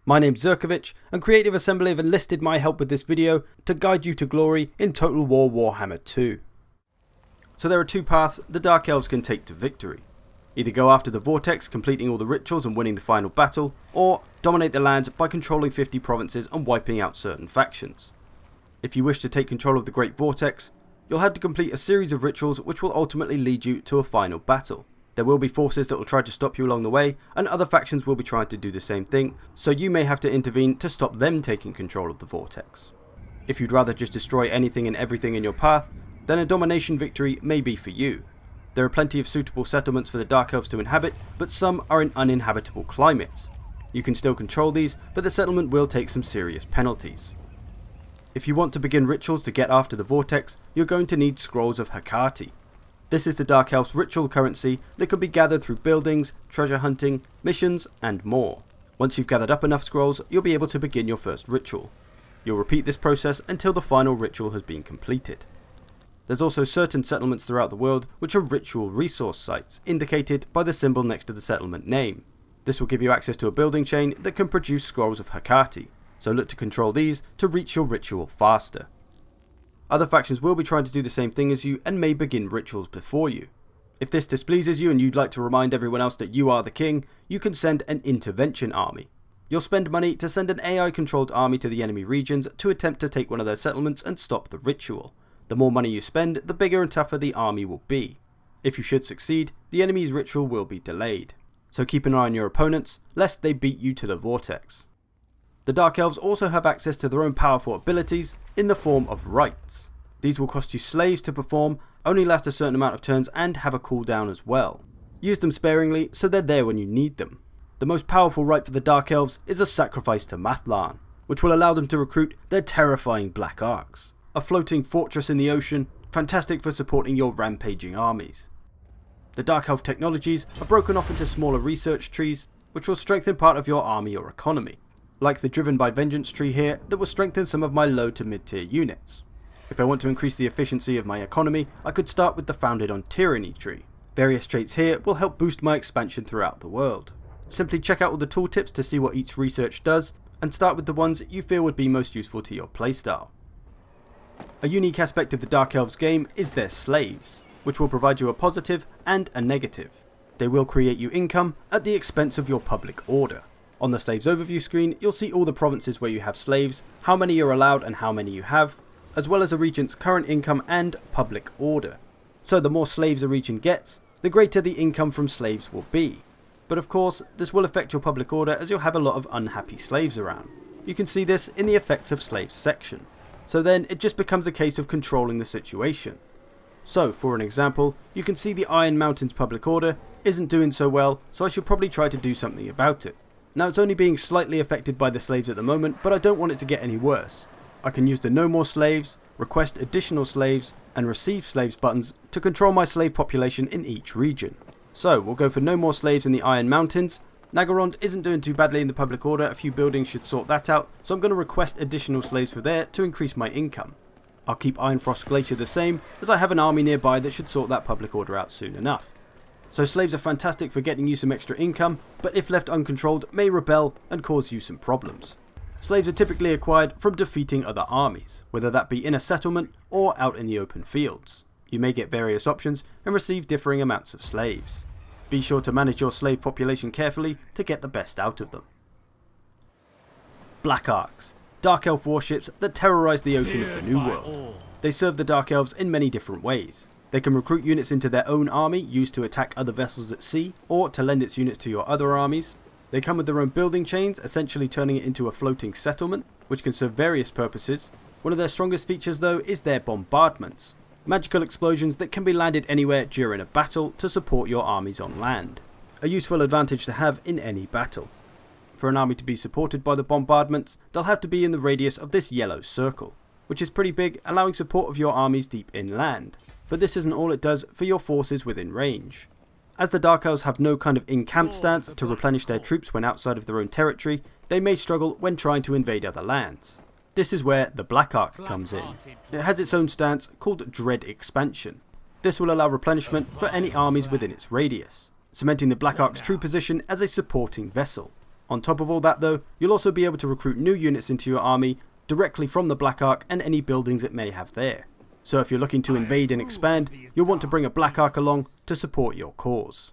My name's Zerkovich, and Creative Assembly have enlisted my help with this video to guide you to glory in Total War Warhammer 2. So there are two paths the Dark Elves can take to victory. Either go after the Vortex, completing all the rituals and winning the final battle, or dominate the lands by controlling 50 provinces and wiping out certain factions. If you wish to take control of the Great Vortex, you'll have to complete a series of rituals which will ultimately lead you to a final battle. There will be forces that will try to stop you along the way, and other factions will be trying to do the same thing, so you may have to intervene to stop them taking control of the Vortex. If you'd rather just destroy anything and everything in your path, then a Domination Victory may be for you. There are plenty of suitable settlements for the Dark Elves to inhabit, but some are in uninhabitable climates. You can still control these, but the settlement will take some serious penalties. If you want to begin rituals to get after the Vortex, you're going to need Scrolls of Hecate. This is the Dark Elf's ritual currency that can be gathered through buildings, treasure hunting, missions, and more. Once you've gathered up enough scrolls, you'll be able to begin your first ritual. You'll repeat this process until the final ritual has been completed. There's also certain settlements throughout the world which are ritual resource sites, indicated by the symbol next to the settlement name. This will give you access to a building chain that can produce Scrolls of Hecate, so look to control these to reach your ritual faster. Other factions will be trying to do the same thing as you and may begin rituals before you. If this displeases you and you'd like to remind everyone else that you are the king, you can send an intervention army. You'll spend money to send an AI controlled army to the enemy regions to attempt to take one of their settlements and stop the ritual. The more money you spend, the bigger and tougher the army will be. If you should succeed, the enemy's ritual will be delayed. So keep an eye on your opponents, lest they beat you to the Vortex. The Dark Elves also have access to their own powerful abilities in the form of Rites. These will cost you slaves to perform, only last a certain amount of turns and have a cooldown as well. Use them sparingly so they're there when you need them. The most powerful rite for the Dark Elves is a sacrifice to Mathlan, which will allow them to recruit their terrifying Black Arks, a floating fortress in the ocean, fantastic for supporting your rampaging armies. The Dark Elf technologies are broken off into smaller research trees, which will strengthen part of your army or economy, like the Driven by Vengeance tree here that will strengthen some of my low to mid tier units. If I want to increase the efficiency of my economy, I could start with the Founded on Tyranny tree. Various traits here will help boost my expansion throughout the world. Simply check out all the tooltips to see what each research does, and start with the ones you feel would be most useful to your playstyle. A unique aspect of the Dark Elves game is their slaves, which will provide you a positive and a negative. They will create you income at the expense of your public order. On the slaves overview screen, you'll see all the provinces where you have slaves, how many you're allowed and how many you have, as well as a region's current income and public order. So the more slaves a region gets, the greater the income from slaves will be. But of course, this will affect your public order as you'll have a lot of unhappy slaves around. You can see this in the effects of slaves section. So then it just becomes a case of controlling the situation. So for an example, you can see the Iron Mountain's public order isn't doing so well, so I should probably try to do something about it. Now it's only being slightly affected by the slaves at the moment, but I don't want it to get any worse. I can use the No More Slaves, Request Additional Slaves, and Receive Slaves buttons to control my slave population in each region. So we'll go for No More Slaves in the Iron Mountains. Nagorond isn't doing too badly in the public order, a few buildings should sort that out, so I'm going to request additional slaves for there to increase my income. I'll keep Ironfrost Glacier the same, as I have an army nearby that should sort that public order out soon enough. So slaves are fantastic for getting you some extra income, but if left uncontrolled may rebel and cause you some problems. Slaves are typically acquired from defeating other armies, whether that be in a settlement or out in the open fields. You may get various options and receive differing amounts of slaves. Be sure to manage your slave population carefully to get the best out of them. Black Arks, Dark Elf warships that terrorize the ocean of the New World. They serve the Dark Elves in many different ways. They can recruit units into their own army, used to attack other vessels at sea, or to lend its units to your other armies. They come with their own building chains, essentially turning it into a floating settlement, which can serve various purposes. One of their strongest features though is their Bombardments, magical explosions that can be landed anywhere during a battle to support your armies on land. A useful advantage to have in any battle. For an army to be supported by the Bombardments, they'll have to be in the radius of this yellow circle, which is pretty big, allowing support of your armies deep inland. But this isn't all it does for your forces within range. As the Dark Elves have no kind of in-camp stance to replenish their troops when outside of their own territory, they may struggle when trying to invade other lands. This is where the Black Ark comes in. It has its own stance called Dread Expansion. This will allow replenishment for any armies within its radius, cementing the Black Ark's true position as a supporting vessel. On top of all that though, you'll also be able to recruit new units into your army directly from the Black Ark and any buildings it may have there. So if you're looking to invade and expand, you'll want to bring a Black Ark along to support your cause.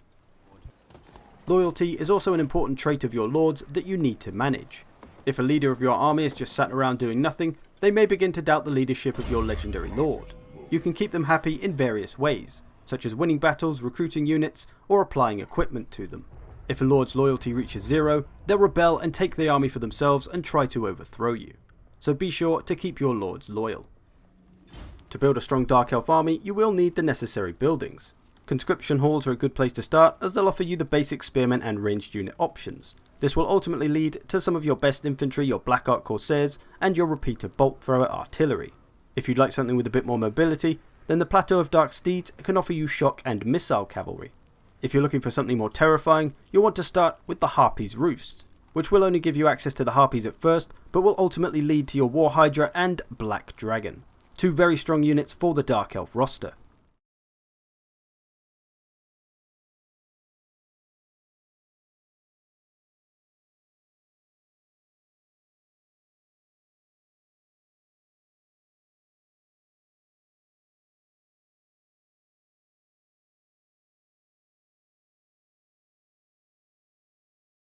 Loyalty is also an important trait of your lords that you need to manage. If a leader of your army is just sat around doing nothing, they may begin to doubt the leadership of your legendary lord. You can keep them happy in various ways, such as winning battles, recruiting units, or applying equipment to them. If a lord's loyalty reaches 0, they'll rebel and take the army for themselves and try to overthrow you. So be sure to keep your lords loyal. To build a strong Dark Elf army, you will need the necessary buildings. Conscription halls are a good place to start, as they'll offer you the basic spearmen and ranged unit options. This will ultimately lead to some of your best infantry, your Black Ark Corsairs, and your repeater bolt thrower artillery. If you'd like something with a bit more mobility, then the Plateau of Dark Steeds can offer you shock and missile cavalry. If you're looking for something more terrifying, you'll want to start with the Harpy's Roost, which will only give you access to the Harpies at first, but will ultimately lead to your War Hydra and Black Dragon, two very strong units for the Dark Elf roster.